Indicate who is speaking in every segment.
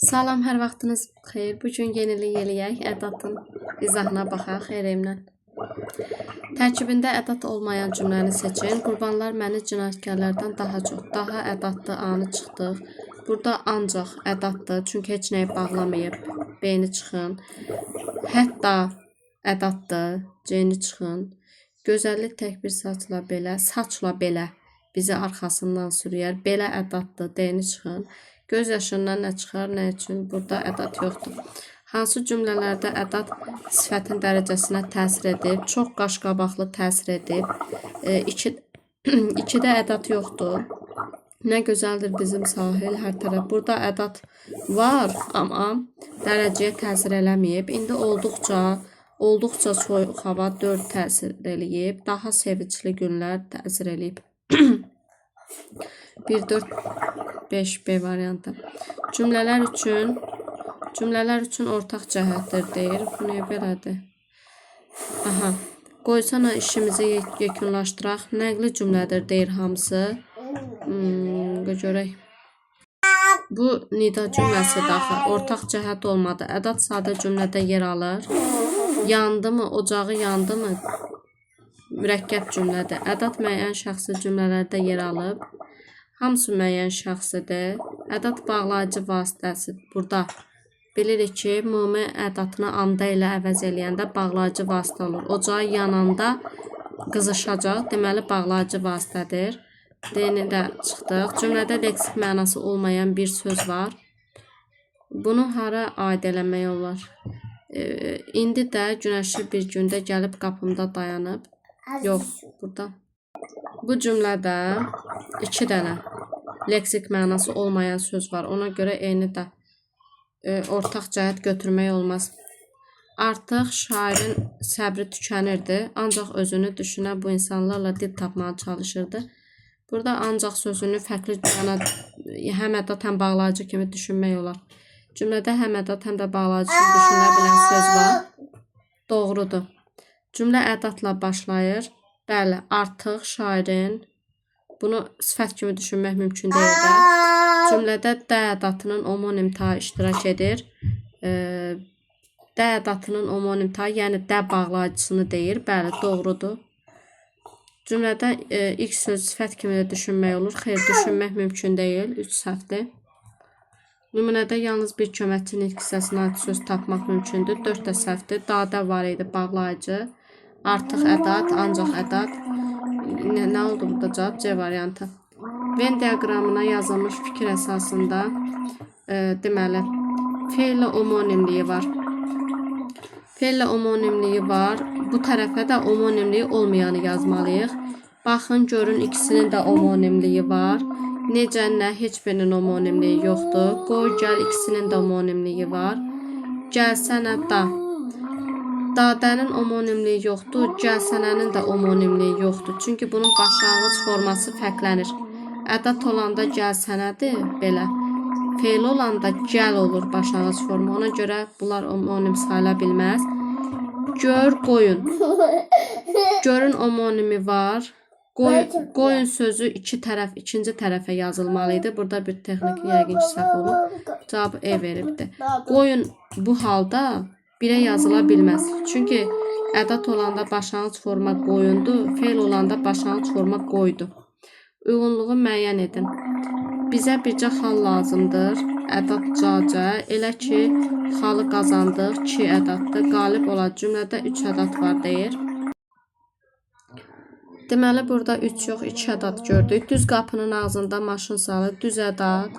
Speaker 1: Salam, hər vaxtınız xeyir. Bu gün yenilik eləyək, ədatın izahına baxaq xeyrimlə. Tərkibində ədat olmayan cümləni seçin. Qurbanlar məni cinayətkarlardan daha çox, daha ədatlı anı çıxdıq. Burada ancaq ədatdır, çünki heç nəyi bağlamayıb, beyni çıxın. Hətta ədatdır, ceyni çıxın. Gözəllik tək bir saçla belə bizi arxasından sürüyər. Belə ədatdır, deyni çıxın. Göz yaşından nə çıxar, nə üçün? Burada ədat yoxdur. Hansı cümlələrdə ədat sifətin dərəcəsinə təsir edib? Çox qaşqabaqlı təsir edib. İkidə ədat yoxdur. Nə gözəldir bizim sahil, hər tərəf. Burada ədat var, amma dərəcəyə təsir eləməyib. İndi olduqca soyuq hava 4 təsir eləyib. Daha sevincli günlər təsir eləyib. 1, 4, 5 B variantı. Cümlələr üçün ortaq cəhətdir deyir. Bu niyə belədir? Aha. Qoysana işimizi yekunlaşdıraq. Nəqli cümlədir deyir hamısı. Görək. Bu nida cümləsi daxı. Ortaq cəhət olmadı. Ədat sadə cümlədə yer alır. Yandı mı? Ocağı yandı mı? Mürəkkəb cümlədir. Ədat müəyyən şəxsi cümlələrdə yer alıb. Hamısı müəyyən şəxsidir. Ədat bağlayıcı vasitəsi. Burada bilirik ki, ümumi ədatını anda ilə əvəz eləyəndə bağlayıcı vasitə olur. Ocağı yananda qızışacaq, deməli bağlayıcı vasitədir. D-ni də çıxdıq. Cümlədə leksik mənası olmayan bir söz var. Bunu hara aid eləmək olar? İndi də günəşli bir gündə gəlib qapımda dayanıb. Yox, burada. Bu cümlədə 2 dənə leksik mənası olmayan söz var. Ona görə eyni də ortaq cəhət götürmək olmaz. Artıq şairin səbri tükənirdi. Ancaq özünü düşünən bu insanlarla dil tapmağa çalışırdı. Burada ancaq sözünü fərqli həm ədat, həm bağlayıcı kimi düşünmək olar. Cümlədə həm ədat, həm də bağlayıcı kimi düşünülə bilən söz var. Doğrudur. Cümlə ədatla başlayır. Bəli, artıq şairin, bunu sifət kimi düşünmək mümkün deyil də. Cümlədə də ədatının omonim tayı iştirak edir. Də ədatının omonim tayı, yəni də bağlayıcısını deyir. Bəli, doğrudur. Cümlədə ilk söz sifət kimi də düşünmək olur. Xeyr, düşünmək mümkün deyil. 3 səhvdir. Nümunədə yalnız bir köməkçinin ilk hissəsinə aid söz tapmaq mümkündür. 4 də səhvdir. Dadə var idi, bağlayıcı. Artıq ədat, ancaq ədat. Nə oldu burada? Cavab C variantı. Venn diaqramına yazılmış fikir əsasında deməli, feillə omonimliyi var. Feillə omonimliyi var. Bu tərəfə də omonimliyi olmayanı yazmalıyıq. Baxın, görün, ikisinin də omonimliyi var. Necə, nə, heç birinin omonimliyi yoxdur. Qoy, gəl, ikisinin də omonimliyi var. Gəlsənə, da. Dadənin omonimliyi yoxdur, gəlsənənin də omonimliyi yoxdur. Çünki bunun başlanğıc forması fərqlənir. Ədat olanda gəlsənədir, belə. Feil olanda gəl olur başlanğıc forma. Ona görə bunlar omonim sayıla bilməz. Gör, qoyun. Görün omonimi var. Qoyun sözü ikinci tərəfə yazılmalıydı. Burada bir texniki yəqin ki, səhv olub. Cavab E veribdir. Qoyun bu halda 1-ə yazıla bilməz. Çünki ədat olanda başlanğıc forma qoyundur, feil olanda başlanğıc forma qoydu. Uyğunluğu müəyyən edin. Bizə bircə xal lazımdır. Ədat cacə. Elə ki, xalı qazandıq. 2 ədatdır. Qalib olacaq. Cümlədə 3 ədat var deyir. Deməli, burada 3 yox, 2 ədat gördük. Düz qapının ağzında maşın salı. Düz ədat,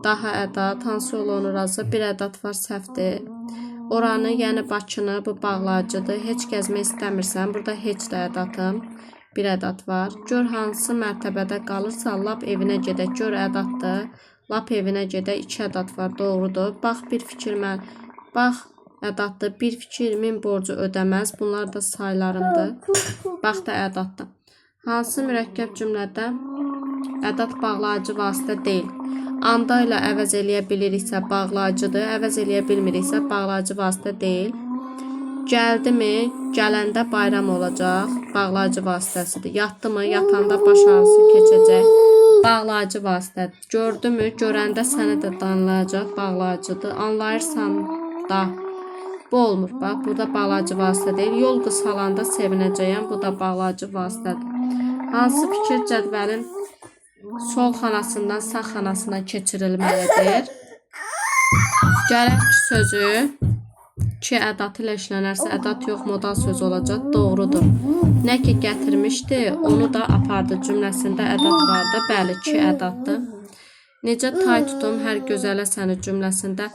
Speaker 1: daha ədat. Hansı olur azı? 1 ədat var, səhvdir. Oranı, yəni Bakını, bu bağlayıcıdır. Heç gəzmək istəmirsən. Burada heç də ədatım. 1 ədat var. Gör hansı mərtəbədə qalırsa, lap evinə gedək. Gör ədatdır. Lap evinə gedək. 2 ədat var. Doğrudur. Bax, bir fikir Bax, ədatdır. Bir fikir 1000 borcu ödəməz. Bunlar da saylarımdır. Bax da ədatdır. Hansı mürəkkəb cümlədə ədat bağlayıcı vasitə deyil? Anda ilə əvəz eləyə biliriksə bağlayıcıdır, əvəz eləyə bilmiriksə bağlayıcı vasitə deyil. Gəldi mi? Gələndə bayram olacaq, bağlayıcı vasitəsidir. Yatdı mı? Yatanda baş ağrısı keçəcək, bağlayıcı vasitədir. Gördümü? Görəndə səni də danlayacaq, bağlayıcıdır. Anlayırsan da. Bu olmur. Bax, burada bağlayıcı vasitə deyil. Yol qısalanda sevinəcəyəm. Bu da bağlayıcı vasitədir. Hansı fikir cədvəlin sol xanasından sağ xanasına keçirilməlidir? Gərək sözü ki, ədatı ilə işlənərsə, ədat yox, modal söz olacaq. Doğrudur. Nə ki gətirmişdi, onu da apardı cümləsində ədat vardı. Bəli, ki ədatdır. Necə tay tutum hər gözələ səni cümləsində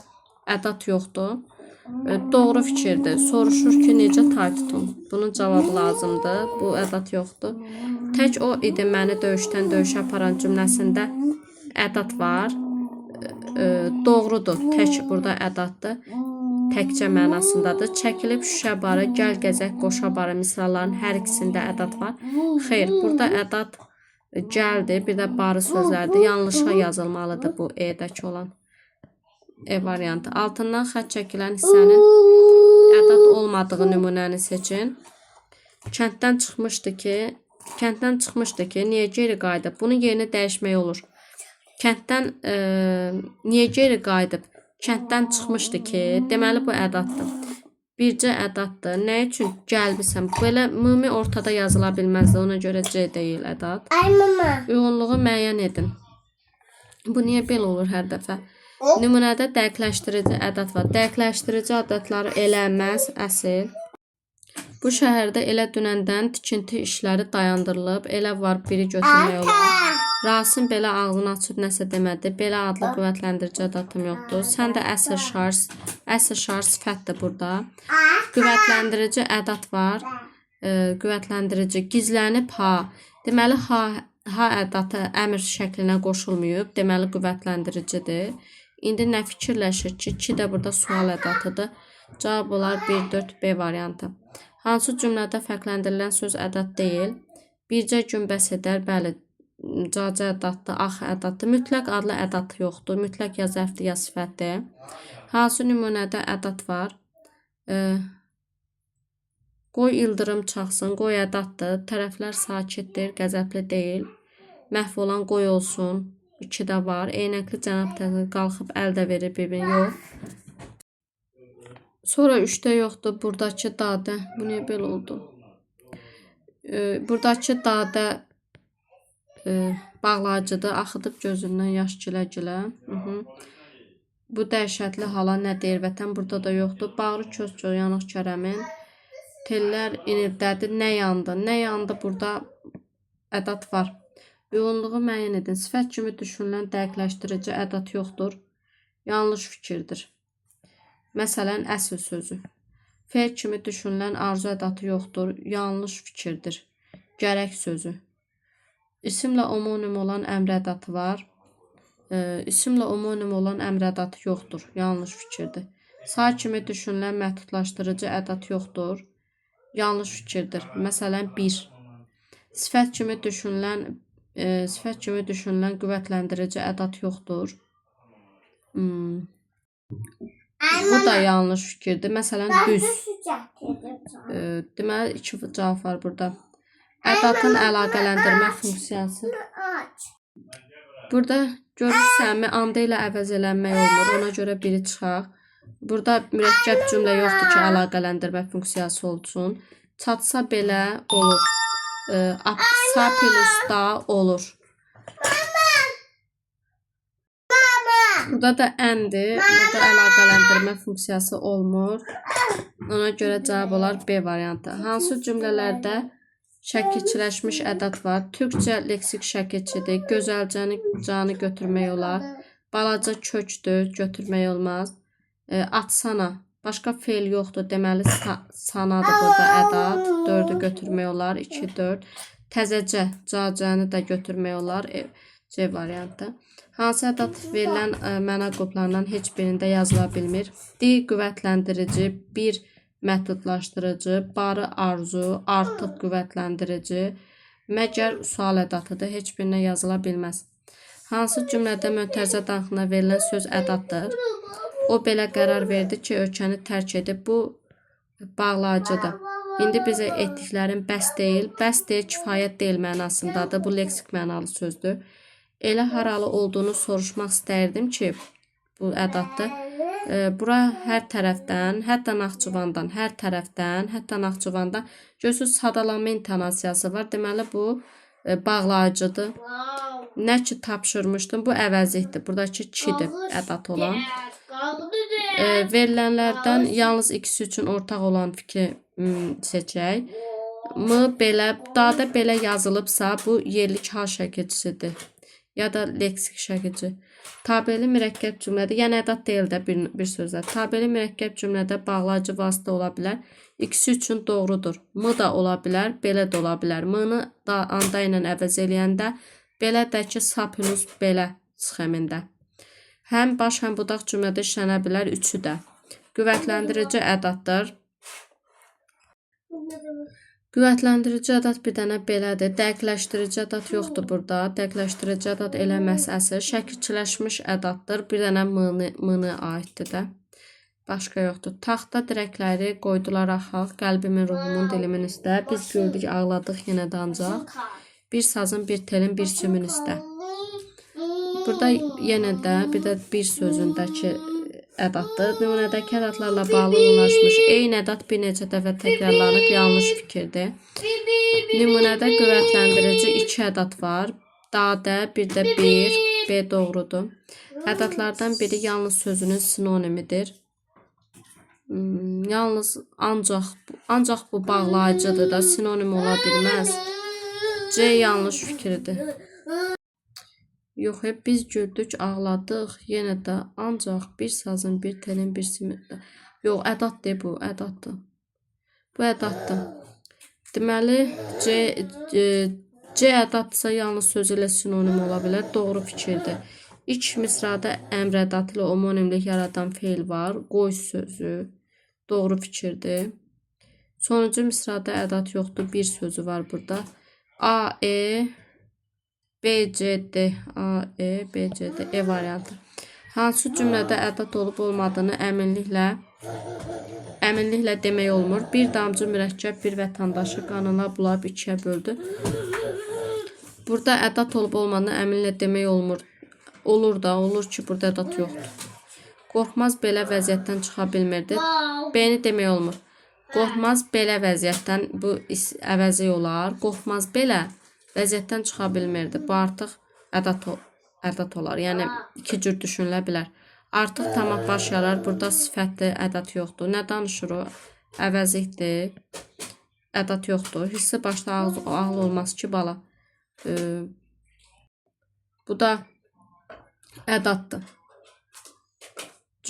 Speaker 1: ədat yoxdur. Doğru fikirdir. Soruşur ki, necə tay tutum? Bunun cavabı lazımdır. Bu ədat yoxdur. Tək o idi məni döyüşdən döyüşə aparan cümləsində ədat var. Doğrudur. Tək burada ədatdır. Təkcə mənasındadır. Çəkilib şüşə barı, gəl gəzək qoşa barı misalların hər ikisində ədat var. Xeyr, burada ədat gəldi, bir də barı sözlərdir. Yanlışa yazılmalıdır bu E-dəki olan. E variantı. Altından xətt çəkilən hissənin ədat olmadığı nümunəni seçin. Kənddən çıxmışdı ki, niyə geri qayıdıb? Bunun yerini dəyişmək olur. Kənddən niyə geri qayıdıb? Kənddən çıxmışdı ki, deməli bu ədatdır. Bircə ədatdır. Nə üçün gəlbisən? Belə ümumi ortada yazıla bilməzdi. Ona görə C deyil ədat. Uyğunluğu müəyyən edin. Bu niyə belə olur hər dəfə? Nümunədə dəqiqləşdirici ədat var. Dəqiqləşdirici ədatları eləməz, əsl. Bu şəhərdə elə dünəndən tikinti işləri dayandırılıb. Elə var, biri götürmək olar. Rasim belə ağzını açıb nəsə demədi. Belə adlı qüvvətləndirici ədatım yoxdur. Sən də əsl şar sifətdir burada. Qüvvətləndirici ədat var. Qüvvətləndirici gizlənib ha. Deməli ha ədatı əmr şəklinə qoşulmayıb. Deməli qüvvətləndiricidir. İndi nə fikirləşir ki, 2 də burada sual ədatıdır. Cavab olar 1-4 B variantı. Hansı cümlədə fərqləndirilən söz ədat deyil? Bircə gün bəs edər, bəli. Cacə ədatdır, ax ədatdır. Mütləq adlı ədat yoxdur. Mütləq ya zərfdir, ya sifətdir. Hansı nümunədə ədat var? Qoy ildırım çaxsın, qoy ədatdır. Tərəflər sakitdir, qəzəbli deyil. Məhv olan qoy olsun. 2 də var. Eynəkli cənab təzə qalxıb əl də verir bir-birini, yox. Sonra 3-də yoxdur. Buradakı dadə. Bu niyə belə oldu? Buradakı dadə bağlayıcıdır. Axıdıb gözündən yaş gilə-gilə. Bu dəhşətli hala nə deyir vətən? Burada da yoxdur. Bağrı köz-köz yanıq Kərəmin. Tellər inirdədir. Nə yandı? Nə yandı? Burada ədat var. Uyğunluğu müəyyən edin. Sifət kimi düşünülən dəqiqləşdirici ədat yoxdur. Yanlış fikirdir. Məsələn, əsl sözü. Fe'l kimi düşünülən arzu ədatı yoxdur. Yanlış fikirdir. Gərək sözü. İsimlə omonim olan əmr ədatı var. İsimlə omonim olan əmr ədatı yoxdur. Yanlış fikirdir. Say kimi düşünülən məhdudlaşdırıcı ədat yoxdur. Yanlış fikirdir. Məsələn, 1. Sifət kimi düşünülən qüvvətləndirici ədat yoxdur. Bu da yanlış fikirdir. Məsələn, düz. Deməli, 2 cavab var burada. Ədatın əlaqələndirmə funksiyası. Burada görürsənmi, anda ilə əvəz elənmək olmur. Ona görə biri çıxaq. Burada mürəkkəb cümlə yoxdur ki, əlaqələndirmə funksiyası olsun. Çatsa belə olur. Apsapilusda olur. Burada da əndir. Burada əlaqələndirmə funksiyası olmur. Ona görə cavab olar B variantı. Hansı cümlələrdə şəkilçiləşmiş ədat var? Türkcə leksik şəkilçidir. Gözəlcəni canı götürmək olar. Balaca kökdür, götürmək olmaz. Atsana. Başqa fe'l yoxdur. Deməli sanadır burada ədat. 4'ü götürmək olar. 2, 4. Təzəcə, cacəni də götürmək olar. C variantı. Hansı ədat verilən məna qruplarından heç birində yazıla bilmir? D qüvvətləndirici, 1 məhdudlaşdırıcı, barı arzu, artıq qüvvətləndirici, məgər sual ədatıdır, heç birinə yazıla bilməz. Hansı cümlədə mötərizə daxilində verilən söz ədatdır? O belə qərar verdi ki, ölkəni tərk edib. Bu bağlayıcıdır. İndi bizə etdiklərin bəs deyil, kifayət deyil mənasındadır. Bu leksik mənalı sözdür. Elə haralı olduğunu soruşmaq istərdim ki, bu ədatdır. Bura hər tərəfdən, hətta Naxçıvandan, hər tərəfdən, hətta Naxçıvandan görürsüz sadalanma intonasiyası var. Deməli bu bağlayıcıdır. Nə ki tapşırmışdım, bu əvəzlikdir. Buradakı kidir ədat olan. Verilənlərdən yalnız ikisi üçün ortaq olan fikri seçək. Belə, dada belə yazılıbsa, bu yerlik hal şəkilçisidir. Ya da leksik şəkilçi. Tabeli mürəkkəb cümlədə, yəni ədat deyil də bir sözlə. Tabeli mürəkkəb cümlədə bağlayıcı vasitə ola bilər. İkisi üçün doğrudur. M da ola bilər, belə də ola bilər. M-nı da anda ilə əvəz eləyəndə belə də ki, sapinus belə sxemində. Həm baş, həm budaq cümlədə işlənə bilər, üçü də. Qüvvətləndirici ədatdır. Qüvvətləndirici ədat bir dənə belədir. Dəqiqləşdirici ədat yoxdur burada. Dəqiqləşdirici ədat elə məsələsi. Şəkilçiləşmiş ədatdır. Bir dənə m-nı aiddir də. Başqa yoxdur. Taxta dirəkləri qoydular axaq. Qəlbimin, ruhumun, dilimin üstə. Biz gördük, ağladıq yenə də ancaq. Bir sazın, bir telin, bir sümün üstə. Burada yenə də bir də bir sözündəki ədatdır. Nümunədəki ədatlarla bağlı ulaşmış. Eyni ədat bir neçə dəfə təkrarlanıb yanlış fikirdir. Nümunədə qüvvətləndirici iki ədat var. Dadə, bir də bir, B doğrudur. Ədatlardan biri yalnız sözünün sinonimidir. Yalnız ancaq bu bağlayıcıdır da sinonim ola bilməz. C yanlış fikirdir. Yox, biz güldük, ağladıq, yenə də ancaq bir sazın, bir telin, bir simində. Yox, ədatdır bu, ədatdır. Bu ədatdır. Deməli, C ədatdırsa yalnız sözü ilə sinonim ola bilər. Doğru fikirdir. İlk misrada əmr ədatı ilə homonimlik yaradan feil var. Qoy sözü. Doğru fikirdir. Sonuncu misrada ədat yoxdur. Bir sözü var burada. A, E, B, C, D, A, E, B, C, D, E variantı. Hansı cümlədə ədat olub olmadığını əminliklə demək olmur. Bir damcı mürəkkəb bir vətəndaşı qanına bulab ikiyə böldü. Burada ədat olub olmadığını əminliklə demək olmur. Olur da, olur ki, burada ədat yoxdur. Qorxmaz belə vəziyyətdən çıxa bilmirdi. B-ni demək olmur. Qorxmaz belə vəziyyətdən, bu əvəzi olar. Qorxmaz belə vəziyyətdən çıxa bilmirdi. Bu artıq ədat olar. Yəni, iki cür düşünülə bilər. Artıq tamam baş yarar. Burada sifətli ədat yoxdur. Nə danışır o? Əvəzlikdir. Ədat yoxdur. Hissi başda ağıl olmaz ki, bala. Bu da ədatdır.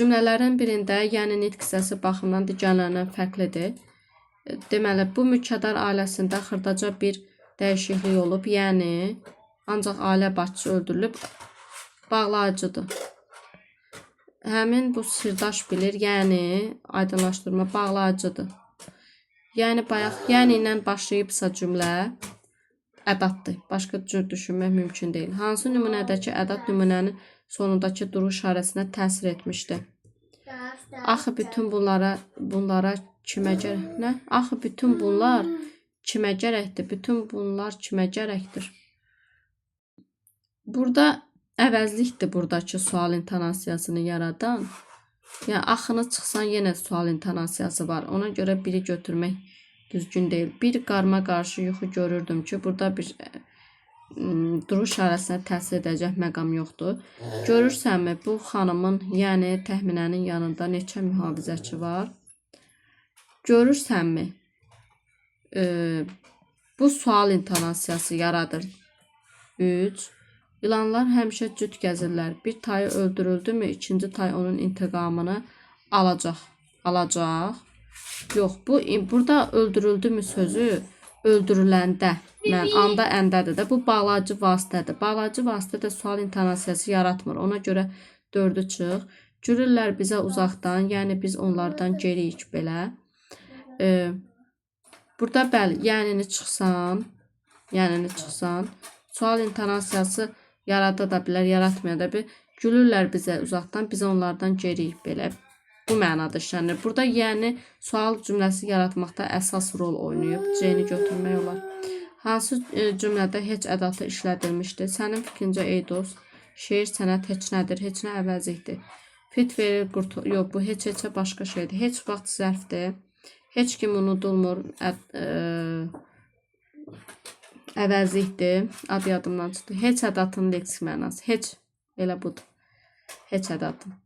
Speaker 1: Cümlələrin birində, yəni nitq hissəsi baxımdan digərlərindən fərqlidir. Deməli, bu mülkədar ailəsində xırdaca bir dəyişiklik olub, yəni ancaq ailə başçısı öldürülüb, bağlayıcıdır. Həmin bu sirdaş bilir, yəni aydınlaşdırma bağlayıcıdır. Yəni bayaq, yəni ilə başlayıbsa cümlə ədatdır. Başqa cür düşünmək mümkün deyil. Hansı nümunədəki ədat nümunənin sonundakı duruş işarəsinə təsir etmişdir? Axı bütün bunlara kimə gərək? Nə? Axı bütün bunlar kimə gərəkdir? Bütün bunlar kimə gərəkdir? Burada əvəzlikdir buradakı sual intonasiyasını yaradan. Yəni, axını çıxsan yenə sual intonasiyası var. Ona görə biri götürmək düzgün deyil. Bir qarma qarşı yuxu görürdüm ki, burada bir duruş işarəsinə təsir edəcək məqam yoxdur. Görürsənmi, bu xanımın, yəni təxminənin yanında neçə mühafizəçi var? Görürsənmi? Bu sual intonasiyası yaradır. 3. İlanlar həmişə cüt gəzirlər. Bir tayı öldürüldü mü, ikinci tay onun intiqamını alacaq. Yox, burada öldürüldü mü sözü öldürüləndə, anda əndədir də. Bu bağlayıcı vasitədir. Bağlayıcı vasitə də sual intonasiyası yaratmır. Ona görə 4-ü çıx. Gülürlər bizə uzaqdan, yəni biz onlardan geriyik belə. Burada bəli, yənini çıxsan, sual intonasiyası yarada da bilər, yaratmaya da bilər. Gülürlər bizə uzaqdan, biz onlardan geriyik belə. Bu mənada işlənir. Burada yəni sual cümləsi yaratmaqda əsas rol oynayıb. C-ni götürmək olar. Hansı cümlədə heç ədatı işlədilmişdir? Sənin fikrincə ey dost, şeir sənət heç nədir, heç nə əvəzlikdir. Fit verir, yox, bu heç-heçə başqa şeydir. Heç vaxt zərfdir. Heç kim unudulmur, əvəzlikdir. Adı yadımdan çıxdı. Heç ədatın leksik mənası. Heç, elə budur. Heç ədatın.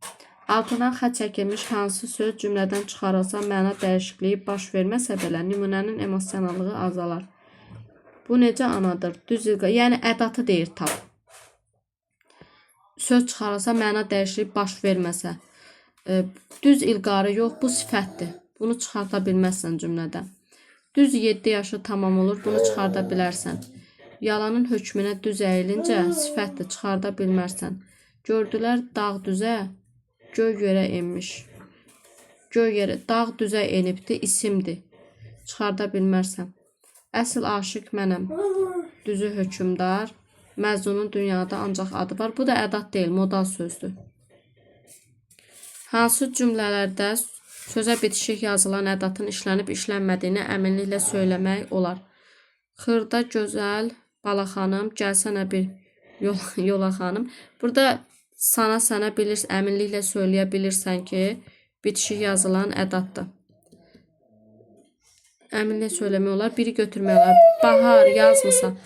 Speaker 1: Altından xətt çəkilmiş hansı söz cümlədən çıxarılsa məna dəyişikliyi baş verməsə belə nümunənin emosionallığı azalar. Bu necə anadır? Düz ilqarı, yəni ədatı deyir tab. Söz çıxarılsa məna dəyişikliyi baş verməsə. Düz ilqarı yox, bu sifətdir. Bunu çıxarda bilməzsən cümlədən. Düz 7 yaşı tamam olur, bunu çıxarda bilərsən. Yalanın hökmünə düz əyilincə sifətdir, çıxarda bilmərsən. Gördülər dağ düzə, göy yerə enmiş. Göy yerə, dağ düzə enibdi, isimdir. Çıxarda bilmərsən. Əsl aşiq mənəm, düzü hökümdar. Məzunun dünyada ancaq adı var. Bu da ədat deyil, modal sözdür. Hansı cümlələrdə sözə bitişik yazılan ədatın işlənib işlənmədiyini əminliklə söyləmək olar? Xırda gözəl bala xanım, gəlsənə bir yola xanım. Burada sənə əminliklə söyləyə bilirsən ki, bitişik yazılan ədatdır. Əminliklə söyləmək olar. Biri götürmək olar. Bahar yazmısan.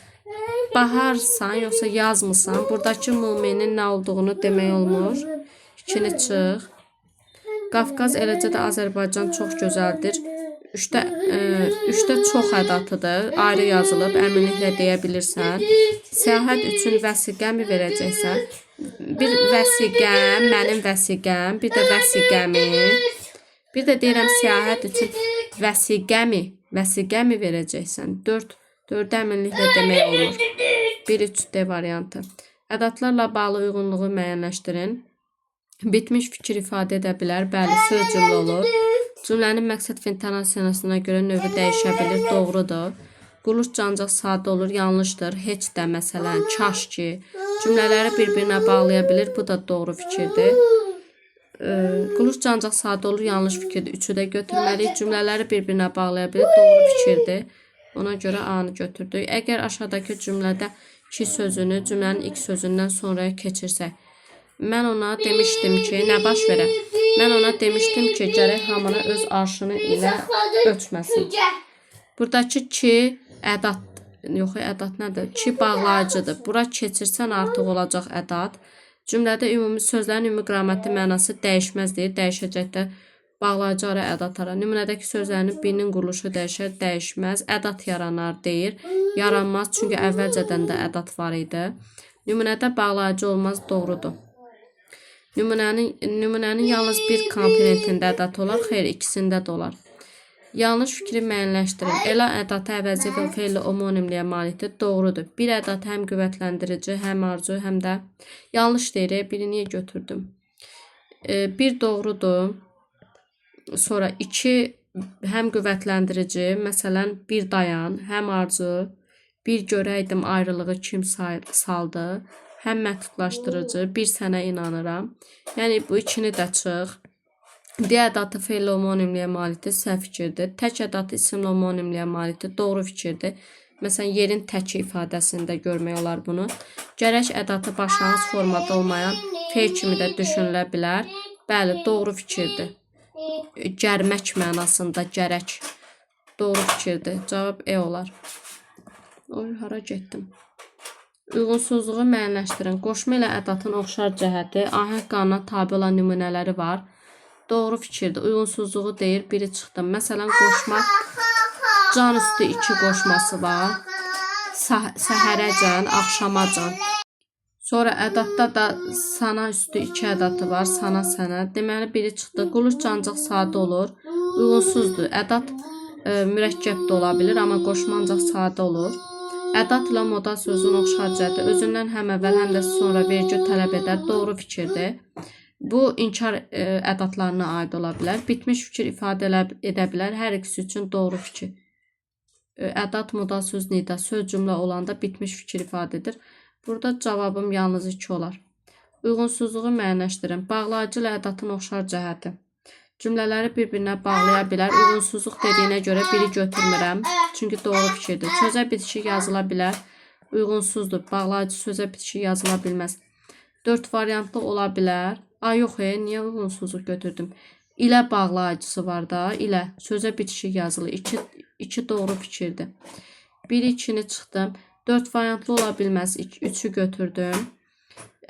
Speaker 1: Baharsan, yoxsa yazmısan. Buradakı müminin nə olduğunu demək olmur. İkini çıx. Qafqaz, eləcə də Azərbaycan çox gözəldir. Üçdə çox ədatıdır. Ayrı yazılıb, əminliklə deyə bilirsən. Səyahət üçün vəsiqəmi verəcəksən? Bir vəsiqəm, mənim vəsiqəm, bir də vəsiqəmi. Bir də deyirəm səyahət üçün vəsiqəmi verəcəksən. 4 əminliklə demək olur. 1-3D variantı. Ədatlarla bağlı uyğunluğu müəyyənləşdirin. Bitmiş fikir ifadə edə bilər. Bəli, söz cümlə olur. Cümlənin məqsəd və intonasiyasına görə növü dəyişə bilir. Doğrudur. Quluş cancaq sadə olur. Yanlışdır. Heç də məsələn, kaş ki. Cümlələri bir-birinə bağlaya bilir. Bu da doğru fikirdir. Quluş cancaq sadə olur. Yanlış fikirdir. Üçü də götürməliyik. Cümlələri bir-birinə bağlaya bilir. Doğru fikirdir. Ona görə A-nı götürdük. Əgər aşağıdakı cümlədə ki sözünü cümlənin ilk sözündən sonraya keçirsək. Mən ona demişdim ki, nə baş verə? Mən ona demişdim ki, gərək hamını öz arşını ilə ölçməsin. Buradakı ki, ədat, yox, ədat nədir? Ki bağlayıcıdır. Bura keçirsən artıq olacaq ədat. Cümlədə ümumi sözlərin ümumi qrammati mənası dəyişməz deyir. Dəyişəcəkdə bağlayıcı ara, ədat ara. Nümunədəki sözlərin birinin quruluşu dəyişər, dəyişməz. Ədat yaranar deyir. Yaranmaz, çünki əvvəlcədən də ədat var idi. Nümunədə bağlayıcı olmaz, doğrudur. Nümunənin yalnız bir komponentində ədat olar, xeyr, ikisində də olar. Yanlış fikri müəyyənləşdirin. Elə ədatı əvəzi və feilli homonimliyə malikdir, doğrudur. Bir ədat həm qüvvətləndirici, həm arzu, həm də yanlış deyir, biri niyə götürdüm? Bir doğrudur. Sonra 2 həm qüvvətləndirici, məsələn, bir dayan, həm arzu, bir görəydim ayrılığı kim saldı, həm məhdudlaşdırıcı, bir sənə inanıram. Yəni, bu ikini də çıx. D ədatı feilli homonimliyə malikdir, səhv fikirdir. Tək ədatı isimli homonimliyə malikdir, doğru fikirdir. Məsələn, yerin təki ifadəsində görmək olar bunu. Gərək ədatı başlanğıc formada olmayan feil kimi də düşünülə bilər. Bəli, doğru fikirdir. Gərmək mənasında gərək. Doğru fikirdir. Cavab E olar. Oy, hara getdim? Uyğunsuzluğu müəyyənləşdirin. Qoşma ilə ədatın oxşar cəhəti, ahəng qanuna tabi olan nümunələri var. Doğru fikirdir. Uyğunsuzluğu deyir, biri çıxdı. Məsələn, qoşma can üstü 2 qoşması var. Səhərəcən, axşamacan. Sonra ədatda da sana üstü 2 ədatı var. Sana, sənə. Deməli, biri çıxdı. Quluş cancaq sadə olur. Uyğunsuzdur. Ədat mürəkkəb də ola bilir, amma qoşma ancaq sadə olur. Ədat ilə modal sözün oxşar cəhəti özündən həm əvvəl, həm də sonra vergü tələb edər. Doğru fikirdir. Bu, inkar ədatlarına aid ola bilər. Bitmiş fikir ifadə edə bilər. Hər ikisi üçün doğru fikir. Ədat, modal söz, nida. Söz cümlə olanda bitmiş fikir ifadə edir. Burada cavabım yalnız 2 olar. Uyğunsuzluğu müəyyənləşdirin. Bağlayıcı ilə ədatın oxşar cəhəti. Cümlələri bir-birinə bağlaya bilər. Uyğunsuzluq dediyinə görə biri götürmürəm. Çünki doğru fikirdir. Sözə bitişik yazıla bilər. Uyğunsuzdur. Bağlayıcı sözə bitişik yazıla bilməz. 4 variantlı ola bilər. Yox, niyə uyğunsuzluq götürdüm? İlə bağlayıcısı var da. İlə sözə bitişik yazılı. 2 doğru fikirdir. 1-2-ni çıxdım. 4 variantlı ola bilməz. 3-ü götürdüm.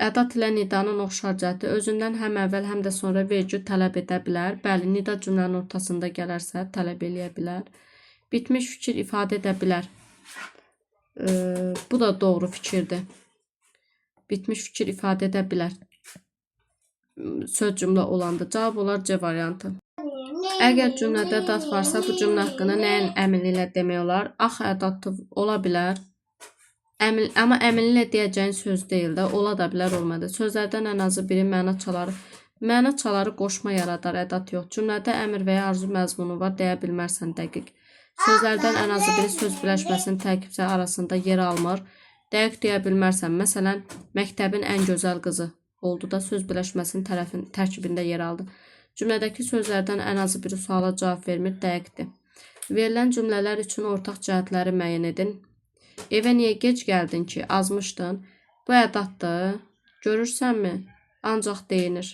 Speaker 1: Ədat ilə nidanın oxşar cəhəti özündən həm əvvəl, həm də sonra vergül tələb edə bilər. Bəli, nida cümlənin ortasında gələrsə tələb eləyə bilər. Bitmiş fikir ifadə edə bilər. Bu da doğru fikirdir. Bitmiş fikir ifadə edə bilər. Söz cümlə olanda cavab olar C variantı. Əgər cümlədə ədat varsa, bu cümlə haqqında nəyin əmili ilə demək olar? Ax ədatı ola bilər. Amma əmili ilə deyəcəyin söz deyil də, ola da bilər, olmadı. Sözlərdən ən azı biri məna çaları qoşma yaradar, ədat yox. Cümlədə əmr və ya arzu məzmunu var, deyə bilmərsən dəqiq. Sözlərdən ən azı biri söz birləşməsinin tərkibçə arasında yer almır. Dəqiq deyə bilmərsən. Məsələn, məktəbin ən gözəl qızı oldu da söz birləşməsinin tərkibində yer aldı. Cümlədəki sözlərdən ən azı biri suala cavab vermir, dəqiqdir. Verilən cümlələr üçün ortaq cəhətləri müəyyən edin. Evə niyə gec gəldin ki? Azmışdın. Bu ədatdır. Görürsənmi? Ancaq deyinir.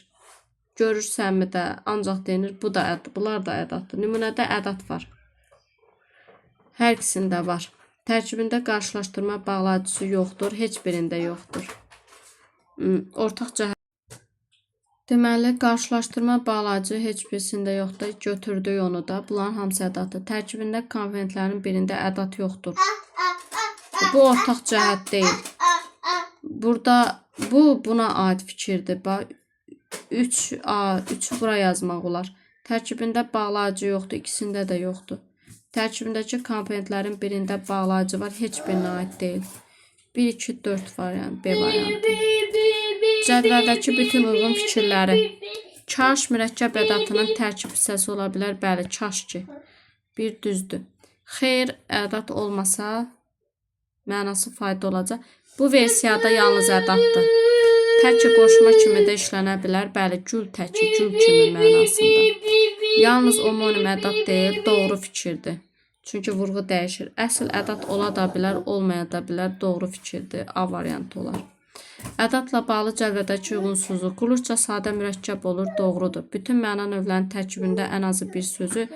Speaker 1: Görürsənmi də ancaq deyinir. Bunlar da ədatdır. Nümunədə ədat var. Hər ikisində var. Tərkibində qarşılaşdırma bağlayıcısı yoxdur. Heç birində yoxdur. Ortaq cəhət. Deməli, qarşılaşdırma bağlayıcı heç birisində yoxdur. Götürdük onu da. Bunların hamısı ədatdır. Tərkibində konventlərin birində ədat yoxdur. Bu ortaq cəhət deyil. Burada buna aid fikirdir. 3 bura yazmaq olar. Tərkibində bağlayıcı yoxdur, ikisində də yoxdur. Tərkibindəki komponentlərin birində bağlayıcı var, heç birinə aid deyil. 1, 2, 4 variant, B variantı. Cədvəldəki bütün uyğun fikirləri. Kaş mürəkkəb ədatının tərkib hissəsi ola bilər. Bəli, kaş ki. Bir düzdür. Xeyr, ədat olmasa mənası fayda olacaq. Bu versiyada yalnız ədatdır. Təki qoşma kimi də işlənə bilər. Bəli, gül təki, gül kimi mənasında. Yalnız omonim ədat deyil, doğru fikirdir. Çünki vurğu dəyişir. Əsl ədat ola da bilər, olmaya da bilər, doğru fikirdir. A variantı olar. Ədatla bağlı cəlbədəki uyğunsuzluq. Qulurca sadə mürəkkəb olur, doğrudur. Bütün məna növlərinin tərkibində ən azı bir sözü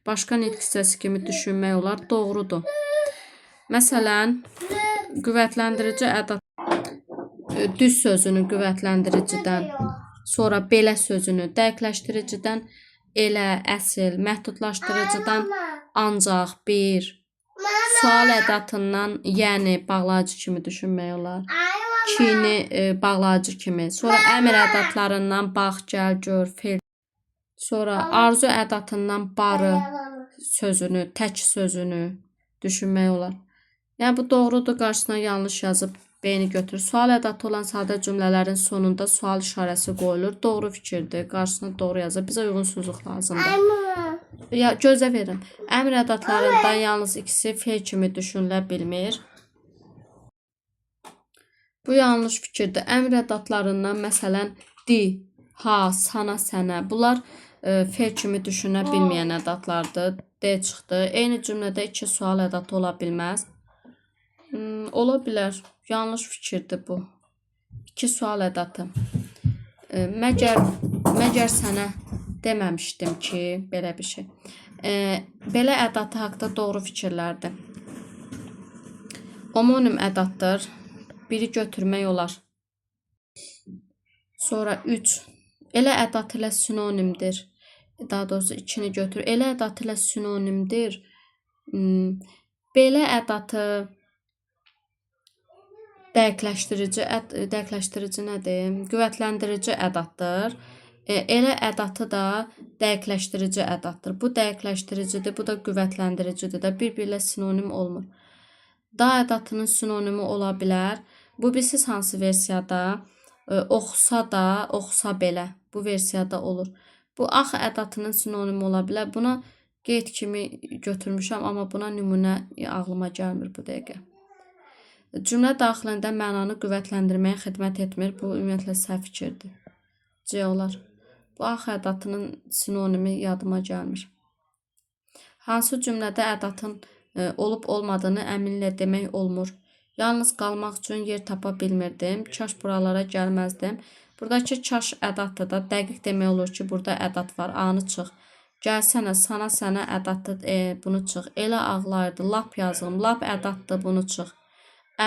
Speaker 1: başqa nitq hissəsi kimi düşünmək olar, doğrudur. Məsələn, qüvvətləndirici ədat düz sözünü qüvvətləndiricidən, sonra belə sözünü dəqiqləşdiricidən, elə, əsl, məhdudlaşdırıcıdan ancaq, bir, sual ədatından, yəni bağlayıcı kimi düşünmək olar. Kini bağlayıcı kimi, sonra əmr ədatlarından bax, gəl, gör, fel. Sonra arzu ədatından barı sözünü, tək sözünü düşünmək olar. Yəni bu doğrudur, qarşısına yanlış yazıb B-ni götürür. Sual ədatı olan sadə cümlələrin sonunda sual işarəsi qoyulur. Doğru fikirdir, qarşısına doğru yazır. Bizə uyğunsuzluq lazımdır. Gözə verin. Əmr ədatlarından yalnız ikisi fel kimi düşünülə bilmir. Bu yanlış fikirdir. Əmr ədatlarından məsələn di, ha, sana, sənə. Bunlar fel kimi düşünə bilməyən ədatlardır. D çıxdı. Eyni cümlədə 2 sual ədatı ola bilməz. Ola bilər. Yanlış fikirdir bu. 2 sual ədatı. Məgər sənə deməmişdim ki, belə bir şey. Belə ədatı haqda doğru fikirlərdir. Homonim ədatdır. Biri götürmək olar. Sonra 3. Elə ədat ilə sinonimdir. Daha doğrusu 2-ni götür. Elə ədat ilə sinonimdir. Belə ədatı dəqiqləşdirici nədir? Qüvvətləndirici ədatdır. Elə ədatı da dəqiqləşdirici ədatdır. Bu dəqiqləşdiricidir, bu da qüvvətləndiricidir də. Bir-biri ilə sinonim olmur. Da ədatının sinonimi ola bilər. Bu bilsiz hansı versiyada? Oxusa da, oxusa belə. Bu versiyada olur. Bu ax ədatının sinonimi ola bilər. Buna qeyd kimi götürmüşəm, amma buna nümunə ağlıma gəlmir bu dəqiqə. Cümlə daxilində mənanı qüvvətləndirməyə xidmət etmir. Bu ümumiyyətlə səhv fikirdir. C olar. Bu ax ədatının sinonimi yadıma gəlmir. Hansı cümlədə ədatın olub olmadığını əminlə demək olmur. Yalnız qalmaq üçün yer tapa bilmirdim. Kaş buralara gəlməzdim. Buradakı kaş ədatdır da. Dəqiq demək olur ki, burada ədat var. Anı çıx. Gəlsənə, sana, sənə ədatdır. Bunu çıx. Elə ağlayırdı. Lap yazığım. Lap ədatdır. Bunu çıx.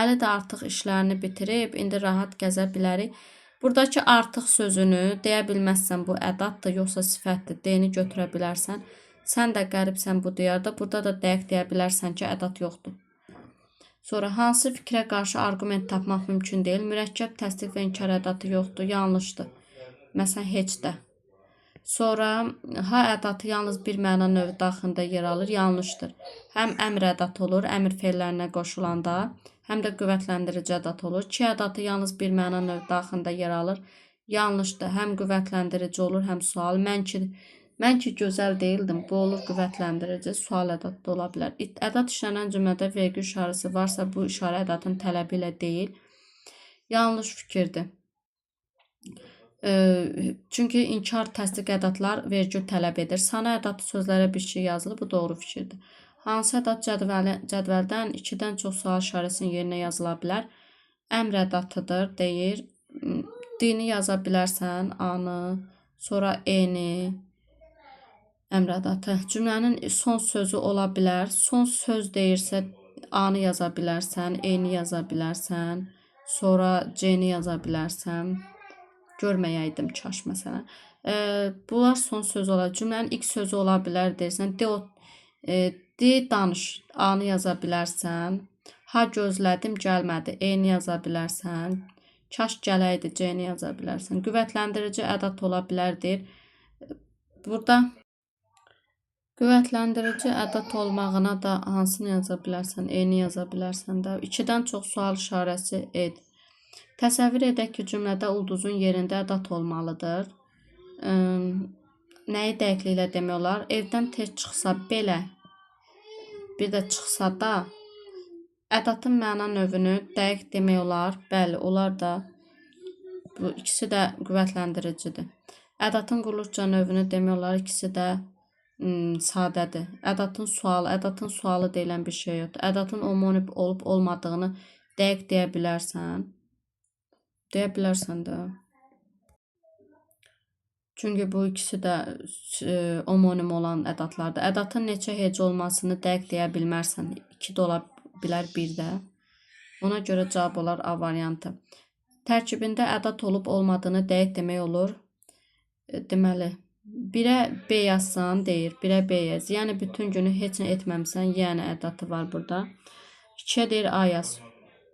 Speaker 1: Əli də artıq işlərini bitirib. İndi rahat gəzə bilərik. Buradakı artıq sözünü deyə bilməzsən bu ədatdır, yoxsa sifətdir. D-ni götürə bilərsən. Sən də qəribsən bu diyarda. Burada da dəqiq deyə bilərsən ki, ədat yoxdur. Sonra hansı fikrə qarşı arqument tapmaq mümkün deyil? Mürəkkəb, təsdiq və inkar ədatı yoxdur, yanlışdır. Məsələn, heç də. Sonra ha ədatı yalnız bir məna növü daxilində yer alır, yanlışdır. Həm əmr ədatı olur, əmr fe'llərinə qoşulanda, həm də qüvvətləndirici ədat olur. Ki ədatı yalnız bir məna növü daxilində yer alır, yanlışdır. Həm qüvvətləndirici olur, həm sual. Mən ki gözəl deyildim. Bu olur qüvvətləndirici, sual ədatı da ola bilər. Ədat işlənən cümlədə vergül işarəsi varsa, bu işarə ədatın tələbi ilə deyil. Yanlış fikirdir. Çünki inkar, təsdiq ədatlar vergül tələb edir. Sana ədatı sözlərə bir şey yazılır. Bu doğru fikirdir. Hansı ədat cədvəldən 2-dən çox sual işarəsinin yerinə yazıla bilər? Əmr ədatıdır, deyir. D-ni yaza bilərsən, A-nı, sonra E-ni, əmr ədatı. Cümlənin son sözü ola bilər. Son söz deyirsə A-nı yaza bilərsən, E-ni yaza bilərsən, sonra C-ni yaza bilərsən. Görməyəydim kaş məsələn. Bunlar son söz olar. Cümlənin ilk sözü ola bilər deyirsən. D danış. A-nı yaza bilərsən. Ha gözlədim gəlmədi. E-ni yaza bilərsən. Kaş gələydi. C-ni yaza bilərsən. Qüvvətləndirici ədat ola bilər deyir. Burada qüvvətləndirici ədat olmağına da hansını yaza bilərsən? E-ni yaza bilərsən də. 2-dən çox sual işarəsi ed. Təsəvvür edək ki, cümlədə ulduzun yerində ədat olmalıdır. Nəyi dəqiqliklə demək olar? Evdən tez çıxsa belə, bir də çıxsa da, ədatın məna növünü dəqiq demək olar. Bəli, olar da. Bu ikisi də qüvvətləndiricidir. Ədatın quruluşca növünü demək olar. İkisi də sadədir. Ədatın sualı deyilən bir şey yoxdur. Ədatın homonim olub olmadığını dəqiq deyə bilərsən. Deyə bilərsən də. Çünki bu ikisi də homonim olan ədatlardır. Ədatın neçə hece olmasını dəqiq deyə bilmərsən. 2 də ola bilər, 1 də. Ona görə cavab olar A variantı. Tərkibində ədat olub olmadığını dəqiq demək olur. Deməli, 1-ə B yazsan deyir, 1-ə B yaz. Yəni bütün günü heç nə etməmsən, yəni ədatı var burada. 2-yə deyir A yaz.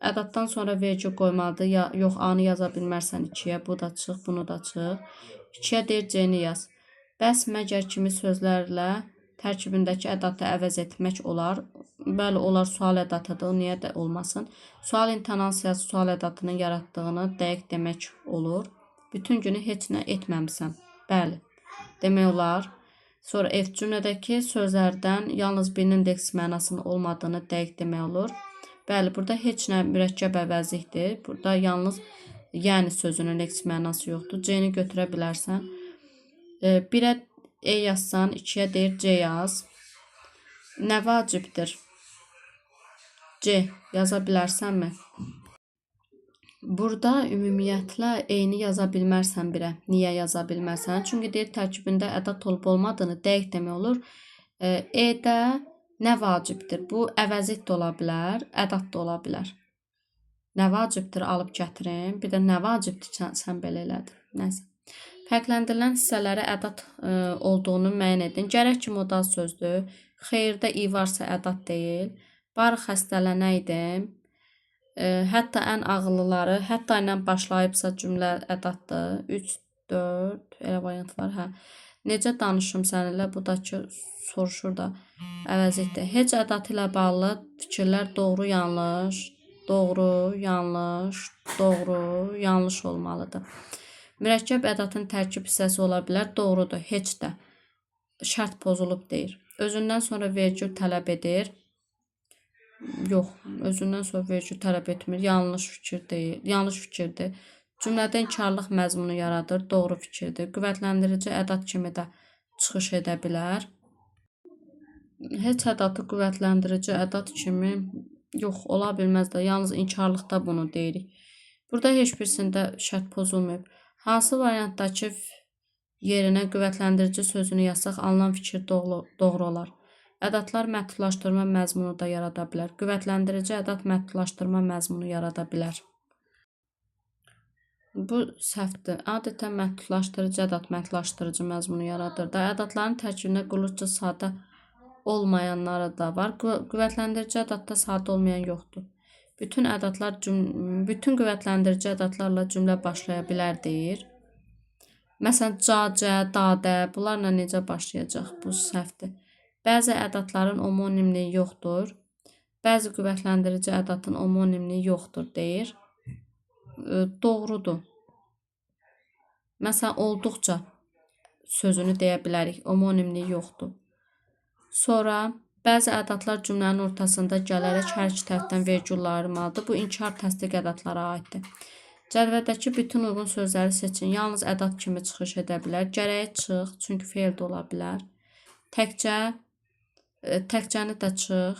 Speaker 1: Ədatdan sonra vergül qoymalıdır. Yox, A-nı yaza bilmərsən 2-yə. Bu da çıx, bunu da çıx. 2-yə deyir C-ni yaz. Bəs, məgər kimi sözlərlə tərkibindəki ədatı əvəz etmək olar. Bəli, olar, sual ədatıdır. Niyə də olmasın? Sual intonasiyası sual ədatının yaratdığını dəqiq demək olur. Bütün günü heç nə etməmsən. Bəli, demək olar. Sonra F cümlədəki sözlərdən yalnız birinin indeks mənasının olmadığını dəqiq demək olur. Bəli, burada heç nə mürəkkəb əvəzlikdir. Burada yalnız yəni sözünün indeks mənası yoxdur. C-ni götürə bilərsən. 1-ə E yazsan, 2-yə deyir C yaz. Nə vacibdir? C yaza bilərsənmi? Burada ümumiyyətlə E-ni yaza bilmərsən 1-ə. Niyə yaza bilmərsən? Çünki deyir tərkibində ədat olub olmadığını dəqiq demək olur. E-də nə vacibdir? Bu əvəzlik də ola bilər, ədat da ola bilər. Nə vacibdir alıb gətirim. Bir də nə vacibdir sən belə elədin. Nəsə. Fərqləndirilən hissələrə ədat olduğunu müəyyən edin. Gərək ki modal sözdür. Xeyirdə i varsa ədat deyil. Barı xəstələnəydim. Hətta ən ağıllıları, hətta ilə başlayıbsa cümlə ədatdır. 3, 4, elə variant var. Hə. Necə danışım səninlə? Bu da ki soruşur da əvəzlikdir. Heç ədatı ilə bağlı fikirlər doğru, yanlış, doğru, yanlış, doğru, yanlış olmalıdır. Mürəkkəb ədatın tərkib hissəsi ola bilər. Doğrudur, heç də. Şərt pozulub deyir. Özündən sonra vergül tələb edir. Yox, özündən sonra vergül tələb etmir. Yanlış fikir deyil. Yanlış fikirdir. Cümlədə inkarlıq məzmunu yaradır. Doğru fikirdir. Qüvvətləndirici ədad kimi də çıxış edə bilər. Heç ədatı qüvvətləndirici ədad kimi yox, ola bilməz də. Yalnız inkarlıqda bunu deyirik. Burada heç birisində şərt pozulmayıb. Hansı variantdakı yerinə qüvvətləndirici sözünü yazsaq alınan fikir doğru olar. Ədadlar məhdudlaşdırma məzmunu da yarada bilər. Qüvvətləndirici ədad məhdudlaşdırma məzmunu yarada bilər. Bu səhvdir. Adətən məhdudlaşdırıcı ədad məhdudlaşdırıcı məzmunu yaradır da. Ədadların tərkibində qulluqca sadə olmayanları da var. Qüvvətləndirici ədadda sadə olmayan yoxdur. Bütün qüvvətləndirici ədadlarla cümlə başlaya bilər deyir. Məsələn, cacə, dadə, bunlarla necə başlayacaq? Bu səhvdir. Bəzi ədadların omonimliyi yoxdur. Bəzi qüvvətləndirici ədadın omonimliyi yoxdur deyir. Doğrudur. Məsələn, olduqca sözünü deyə bilərik. Omonimliyi yoxdur. Sonra bəzi ədadlar cümlənin ortasında gələrək hər iki tərəfdən vergülla ayırmalıdır. Bu inkar təsdiq ədadlara aiddir. Cədvəldəki bütün uyğun sözləri seçin. Yalnız ədad kimi çıxış edə bilər. Gərəyə çıx, çünki feil də ola bilər. Təkcəni də çıx,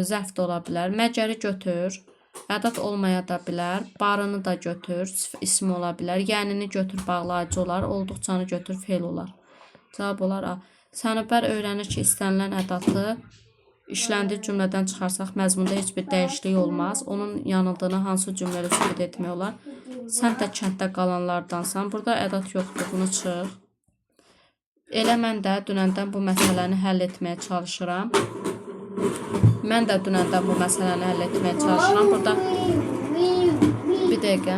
Speaker 1: zərf də ola bilər. Məgəri götür, ədad olmaya da bilər. Barını da götür, isim ola bilər. Yənini götür, bağlayıcı olar. Olduqcanı götür, feil olar. Cavab olar A. Sənubər öyrənir ki, istənilən ədatı işləndiyi cümlədən çıxarsaq məzmunda heç bir dəyişiklik olmaz. Onun yanıldığını hansı cümlə ilə sübut etmək olar? Sən də kənddə qalanlardansan. Burada ədad yoxdur, bunu çıx. Elə mən də dünəndən bu məsələni həll etməyə çalışıram. Burada bir dəqiqə.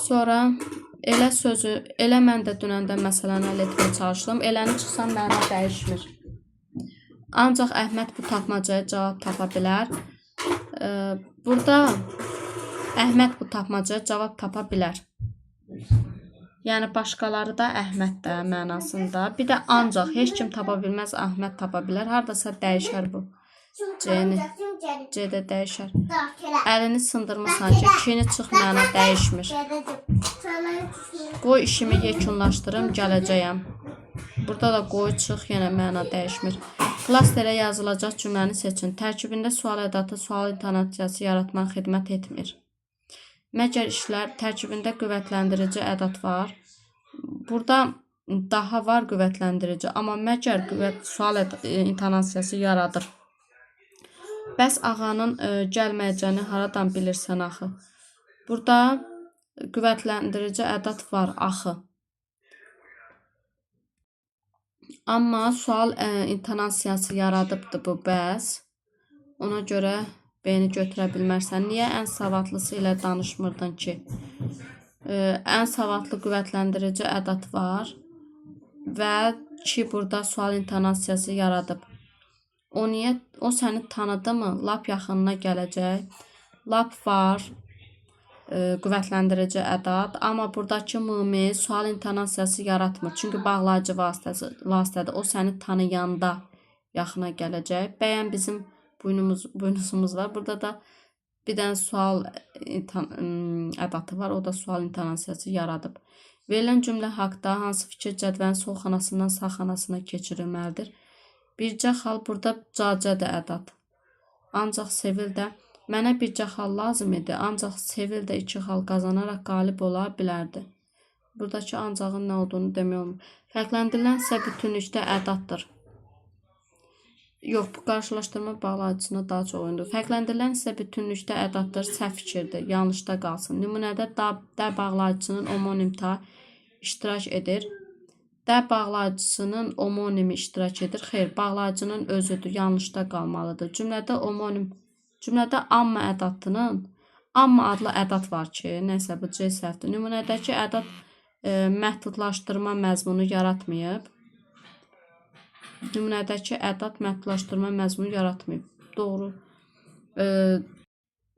Speaker 1: Sonra elə mən də dünəndən məsələni həll etməyə çalışdım. Eləni çıxsam məna dəyişmir. Ancaq Əhməd bu tapmacaya cavab tapa bilər. Burada Əhməd bu tapmacaya cavab tapa bilər. Yəni başqaları da Əhməd də mənasında. Bir də ancaq heç kim tapa bilməz, Əhməd tapa bilər. Hardasa dəyişər bu. C-də dəyişər. Əlini sındırmısan ki, kini çıx məna dəyişmir. Qoy işimi yekunlaşdırım, gələcəyəm. Burada da qoy çıx, yenə məna dəyişmir. Klasterə yazılacaq cümləni seçin. Tərkibində sual ədatı, sual intonasiyası yaratmaq xidmət etmir. Məgər işlər tərkibində qüvvətləndirici ədad var. Burada daha var qüvvətləndirici, amma məgər sual intonasiyası yaradır. Bəs ağanın gəlməyəcəyini haradan bilirsən axı? Burada qüvvətləndirici ədad var axı. Amma sual intonasiyası yaradıbdır bu bəs. Ona görə B-ni götürə bilmərsən. Niyə ən savadlısı ilə danışmırdın ki? Ən savadlı qüvvətləndirici ədad var və ki, burada sual intonasiyası yaradıb. O səni tanıdı mı? Lap yaxınına gələcək. Lap var qüvvətləndirici ədad, amma buradakı mümil sual intonasiyası yaratmır. Çünki bağlayıcı vasitədir. O səni tanıyanda yaxına gələcək. Bəyən bizim buynuzumuz var. Burada da bir dənə sual ədatı var. O da sual intonasiyası yaradıb. Verilən cümlə haqda hansı fikir cədvəlin sol xanasından sağ xanasına keçirilməlidir? Bircə xal burada cacədir ədad. Ancaq Sevil də mənə bircə xal lazım idi. Ancaq Sevil də 2 xal qazanaraq qalib ola bilərdi. Buradakı ancağın nə olduğunu demək olmur. Fərqləndirilən isə bütünlükdə ədaddır. Yox, bu qarşılaşdırma bağlayıcısına daha çox oyundur. Fərqləndirilən isə bütünlükdə ədaddır, səhv fikirdir, yanlışda qalsın. Nümunədə də bağlayıcısının omonimta iştirak edir. Də bağlayıcısının omonimi iştirak edir. Xeyr, bağlayıcının özüdür, yanlışda qalmalıdır. Cümlədə amma ədadının, amma adlı ədad var ki, nəsə bu C səhvdir. Nümunədəki ədad məhdudlaşdırma məzmunu yaratmayıb. Nümunədəki ədad məhdudlaşdırma məzmunu yaratmayıb. Doğru.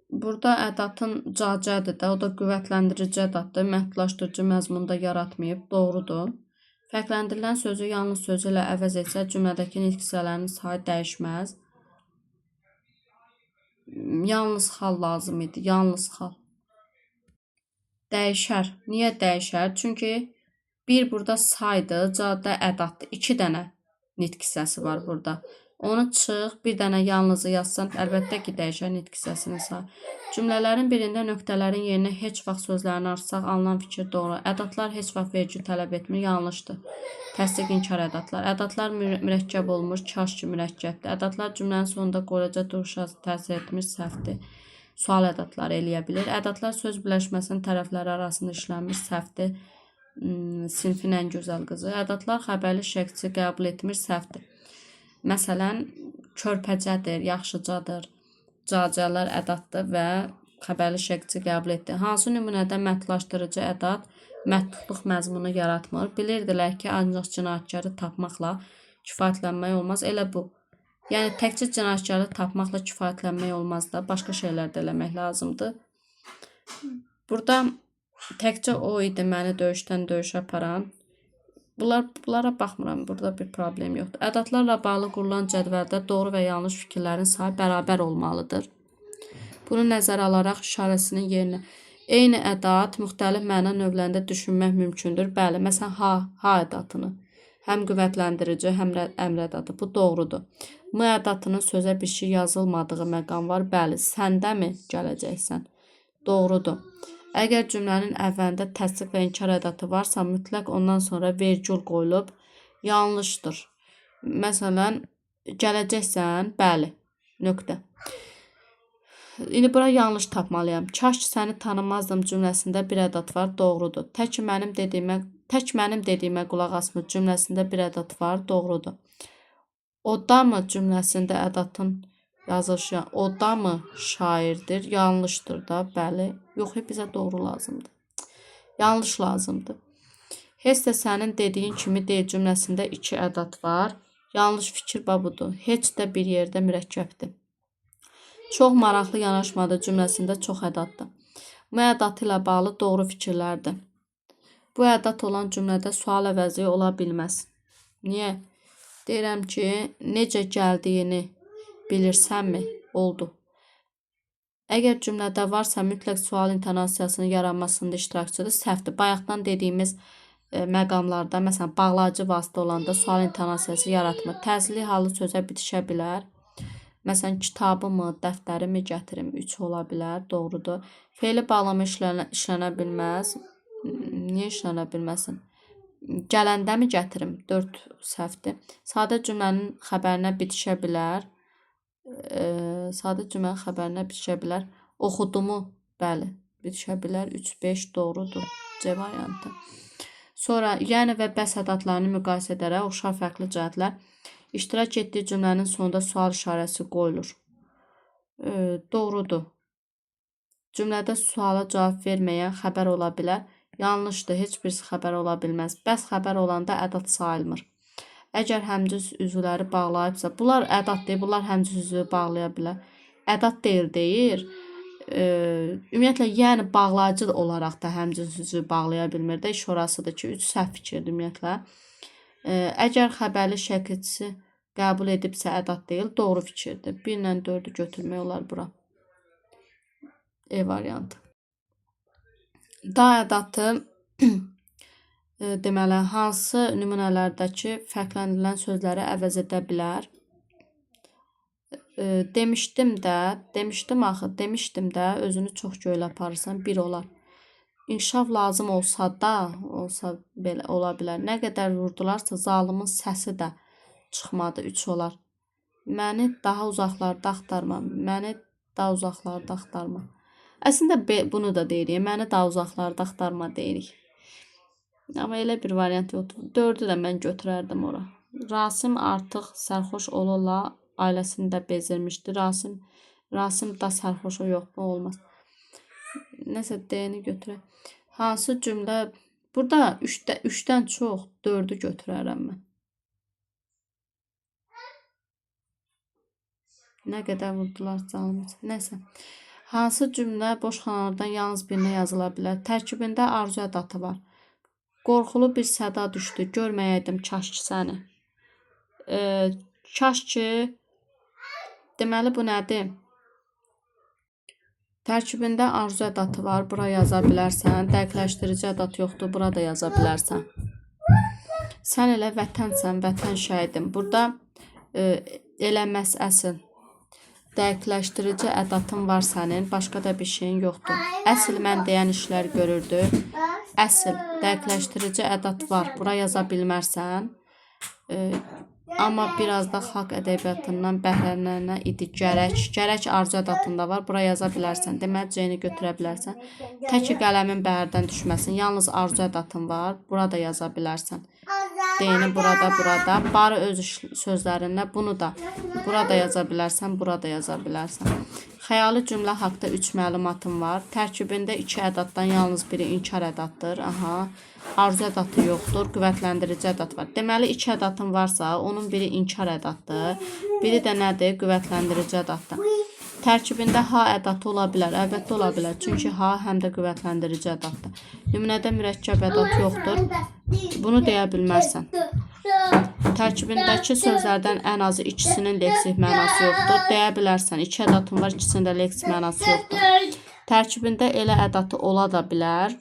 Speaker 1: Burada ədadın cacədir də, o da qüvvətləndirici ədaddır. Məhdudlaşdırıcı məzmunu da yaratmayıb. Doğrudur. Fərqləndirilən sözü yalnız sözü ilə əvəz etsə, cümlədəki nitq hissələrinin sayı dəyişməz. Yalnız xal lazım idi. Yalnız xal. Dəyişər. Niyə dəyişər? Çünki bir burada saydır, cada ədatdır. 2 dənə nitq hissəsi var burada. Onu çıx, bir dənə yalnızı yazsan, əlbəttə ki, dəyişər nitq hissəsinin sayı. Cümlələrin birində nöqtələrin yerinə heç vaxt sözlərini arsaq, alınan fikir doğru. Ədatlar heç vaxt vergül tələb etmir, yanlışdır. Təsdiq inkar ədatlar. Ədatlar mürəkkəb olmuş, kaş ki mürəkkəbdir. Ədatlar cümlənin sonunda qoyulacaq duruşa təsir etmir, səhvdir. Sual ədatları eləyə bilir. Ədatlar söz birləşməsinin tərəfləri arasında işlənmiş, səhvdir. Sinfin ən gözəl qızı. Ədatlar xəbərli şəxsi qəbul etmir, səhvdir. Məsələn, körpəcədir, yaxşıcadır, cacələr ədatdır və xəbərli şəxsi qəbul etdi. Hansı nümunədə məhdudlaşdırıcı ədat məhdudluq məzmunu yaratmır? Bilirdilər ki, ancaq cinayətkarı tapmaqla kifayətlənmək olmaz. Elə bu. Yəni, təkcə cinayətkarı tapmaqla kifayətlənmək olmaz da, başqa şeylər də eləmək lazımdır. Burada təkcə o idi məni döyüşdən döyüşə aparan. Bunlara baxmıram, burada bir problem yoxdur. Ədatlarla bağlı qurulan cədvəldə doğru və yanlış fikirlərin sayı bərabər olmalıdır. Bunu nəzərə alaraq işarəsinin yerinə eyni ədat müxtəlif məna növlərində düşünmək mümkündür. Bəli, məsələn, ha ədatını həm qüvvətləndirici, həm əmr ədatı. Bu doğrudur. M ədatının sözə bir şey yazılmadığı məqam var. Bəli, səndəmi gələcəksən? Doğrudur. Əgər cümlənin əvvəlində təsdiq və inkar ədatı varsa, mütləq ondan sonra vergül qoyulub, yanlışdır. Məsələn, gələcəksən, bəli, nöqtə. İndi bura yanlış tapmalıyam. Kaş ki səni tanımazdım cümləsində bir ədat var, doğrudur. Tək mənim dediyimə qulaq asmır cümləsində bir ədat var, doğrudur. O da mı cümləsində ədatın yazılışı, o da mı şairdir? Yanlışdır da, bəli. Yox, bizə doğru lazımdır. Yanlış lazımdır. Heç də sənin dediyin kimi deyil cümləsində 2 ədat var. Yanlış fikir budur. Heç də bir yerdə mürəkkəbdir. Çox maraqlı yanaşmadı cümləsində çox ədatdır. Bu ədatı ilə bağlı doğru fikirlərdir. Bu ədat olan cümlədə sual əvəzi ola bilməz. Niyə? Deyirəm ki, necə gəldiyini bilirsənmi? Oldu. Əgər cümlədə varsa mütləq sual intonasiyasının yaranmasında iştirakçıdır, səhvdir. Bayaqdan dediyimiz məqamlarda, məsələn, bağlayıcı vasitə olanda sual intonasiyası yaratmır. Təcili halı sözə bitişə bilər. Məsələn, kitabımı, dəftərimi gətirim, 3 ola bilər, doğrudur. Fe'li bağlama işlənə bilməz. Niyə işlənə bilməsin? Gələndə mi gətirim? 4 səhvdir. Sadə cümlənin xəbərinə bitişə bilər. Sadə cümlənin xəbərinə bitişə bilər. Oxudumu? Bəli, bitişə bilər. 3-5 doğrudur. C variantı. Sonra yəni və bəs ədatlarını müqayisə edərək oxşar fərqli cəhətlər iştirak etdiyi cümlənin sonunda sual işarəsi qoyulur. Doğrudur. Cümlədə suala cavab verməyən xəbər ola bilər. Yanlışdır, heç birisi xəbər ola bilməz. Bəs xəbər olanda ədat sayılmır. Əgər həmciz üzvləri bağlayıbsa, bunlar ədat deyil, bunlar həmciz üzvü bağlaya bilər. Ədat deyir. Ümumiyyətlə, yəni bağlayıcı olaraq da həmciz üzvü bağlaya bilmir də, iş orasıdır ki, 3 səhv fikirdir ümumiyyətlə. Əgər xəbərli şəkilçisi qəbul edibsə ədat deyil, doğru fikirdir. 1 ilə 4-ü götürmək olar bura. E variantı. Da ədatı deməli, hansı nümunələrdəki fərqləndirilən sözləri əvəz edə bilər? Demişdim də, özünü çox göylə aparırsan, 1 olar. İnkişaf lazım olsa belə ola bilər. Nə qədər vurdularsa, zalimin səsi də çıxmadı, 3 olar. Məni daha uzaqlarda axtarma. Əslində, bunu da deyirik, məni daha uzaqlarda axtarma deyirik. Amma elə bir variant yoxdur. 4-ü də mən götürərdim ora. Rasim artıq sərxoş ola ailəsini də bezirmişdi. Rasim da sərxoş yox, bu olmaz. Nəsə D-ni götürək. Hansı cümlə? Burada 3-dən çox 4-ü götürərəm mən. Nə qədər vurdular canımız. Nəsə. Hansı cümlə boş xanalardan yalnız birinə yazıla bilər? Tərkibində arzu ədatı var. Qorxulu bir səda düşdü. Görməyəydim kaş ki səni. Kaş ki, deməli bu nədir? Tərkibində arzu ədatı var. Bura yaza bilərsən. Dəqiqləşdirici ədat yoxdur. Bura da yaza bilərsən. Sən elə vətənsən, vətən şəhidin. Burada eləməz əsl. Dəqiqləşdirici ədatın var sənin. Başqa da bir şeyin yoxdur. Əsl mən deyən işlər görürdü. Əsl dəqiqləşdirici ədat var. Bura yaza bilmərsən. Amma biraz da xalq ədəbiyyatından bəhrələnənə idi gərək. Gərək arzu ədatında var. Bura yaza bilərsən. Deməli, C-ni götürə bilərsən. Təki qələmin bəhərdən düşməsin. Yalnız arzu ədatın var. Burada yaza bilərsən. D-ni burada. Barı öz sözlərində bunu da burada yaza bilərsən. Burada yaza bilərsən. Xəyali cümlə haqda 3 məlumatım var. Tərkibində 2 ədatdan yalnız biri inkar ədatdır. Aha. Arzu ədatı yoxdur, qüvvətləndirici ədat var. Deməli, 2 ədatın varsa, onun biri inkar ədatdır, biri də nədir? Qüvvətləndirici ədatdır. Tərkibində H ədatı ola bilər, əlbəttə ola bilər. Çünki H həm də qüvvətləndirici ədatdır. Nümunədə mürəkkəb ədat yoxdur. Bunu deyə bilmərsən. Tərkibindəki sözlərdən ən azı ikisinin leksik mənası yoxdur. Deyə bilərsən. 2 ədatın var, ikisində leksik mənası yoxdur. Tərkibində elə ədatı ola da bilər.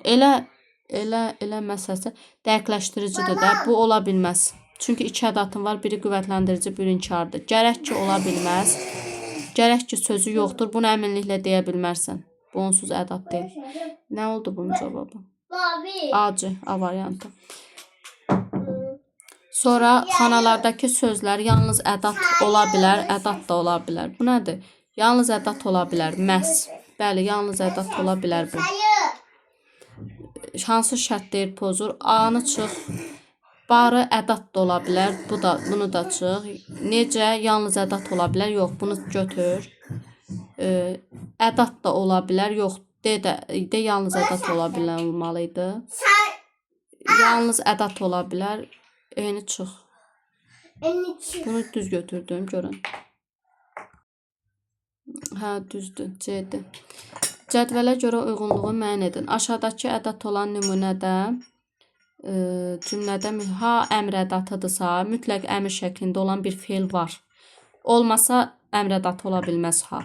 Speaker 1: Elə məsələsi dəqiqləşdiricidir də. Bu ola bilməz. Çünki 2 ədatın var, biri qüvvətləndirici, biri inkardır. Gərək ki, ola bilməz. Gərək ki, sözü yoxdur. Bunu əminliklə deyə bilmərsən. Bu onsuz ədat deyil. Nə oldu bunun cavabı? A-cı, A variantı. Sonra xanalardakı sözlər yalnız ədat ola bilər, ədat da ola bilər. Bu nədir? Yalnız ədat ola bilər, məhz. Bəli, yalnız ədat ola bilər bu. Hansı şərt deyir pozur? A-nı çıx. Barı ədat da ola bilər. Bunu da çıx. Necə? Yalnız ədat ola bilər. Yox, bunu götür. Ədat da ola bilər. Yox, de yalnız ədat ola bilən olmalıydı. Yalnız ədat ola bilər. Eni çıx. Bunu düz götürdüm, görün. Hə, düzdür. C-dir. Cədvələ görə uyğunluğu müəyyən edin. Aşağıdakı ədat olan nümunədə cümlədə H əmr ədatıdırsa, mütləq əmr şəklində olan bir feil var. Olmasa əmr ədatı ola bilməz H.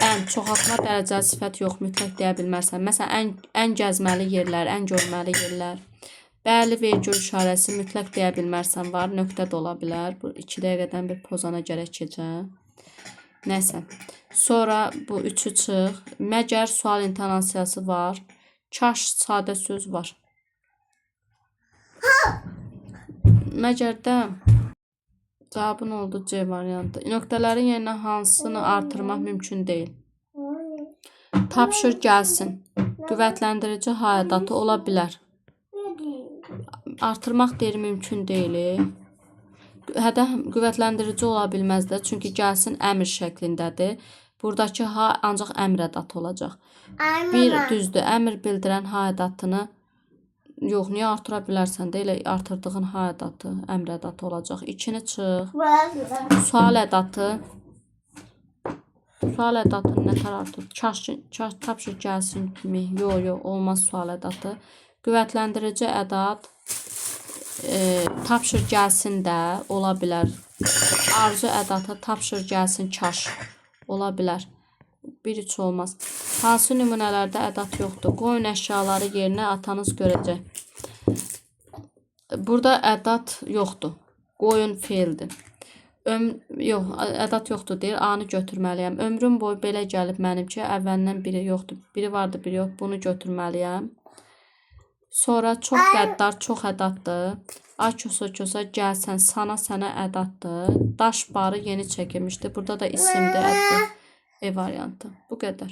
Speaker 1: Ən çoxaltma dərəcəli sifət yox, mütləq deyə bilmərsən. Məsələn, ən gəzməli yerlər, ən görməli yerlər. Bəli, vergül işarəsi mütləq deyə bilmərsən var. Nöqtə də ola bilər. Bu 2 dəqiqədən bir pozana gərək keçək. Nəsə. Sonra bu 3-ü çıx. Məgər sual intonasiyası var. Kaş sadə söz var. Məgərdə cavabın oldu C variantı. Nöqtələrin yerinə hansını artırmaq mümkün deyil. Tapşır gəlsin. Qüvvətləndirici H ədatı ola bilər. Artırmaq deyir mümkün deyil. Qüvvətləndirici ola bilməz də. Çünki gəlsin əmr şəklindədir. Buradakı H ancaq əmr ədatı olacaq. Bir düzdür. Əmr bildirən H ədatını yox, niyə artıra bilərsən də? Elə artırdığın H ədatı, əmr ədatı olacaq. 2-ni çıx. Sual ədatı. Sual ədatını nətər artır? Tapşır gəlsin kimi. Yox, olmaz sual ədatı. Qüvvətləndirici ədat. Tapşır gəlsin də ola bilər. Arzu ədatı tapşır gəlsin kaş ola bilər. 1-3 olmaz. Hansı nümunələrdə ədat yoxdur? Qoyun əşyaları yerinə atanız görəcək. Burada ədat yoxdur. Qoyun feildir. Yox, ədat yoxdur deyir. A-nı götürməliyəm. Ömrüm boyu belə gəlib mənim ki, əvvəlindən biri yoxdur. Biri vardı, biri yox. Bunu götürməliyəm. Sonra çox qəddar, çox ədatdır. Ay kosa gəlsən, sana sənə ədatdır. Daş barı yeni çəkilmişdir. Burada da isimdir, əddir. E variantı. Bu qədər.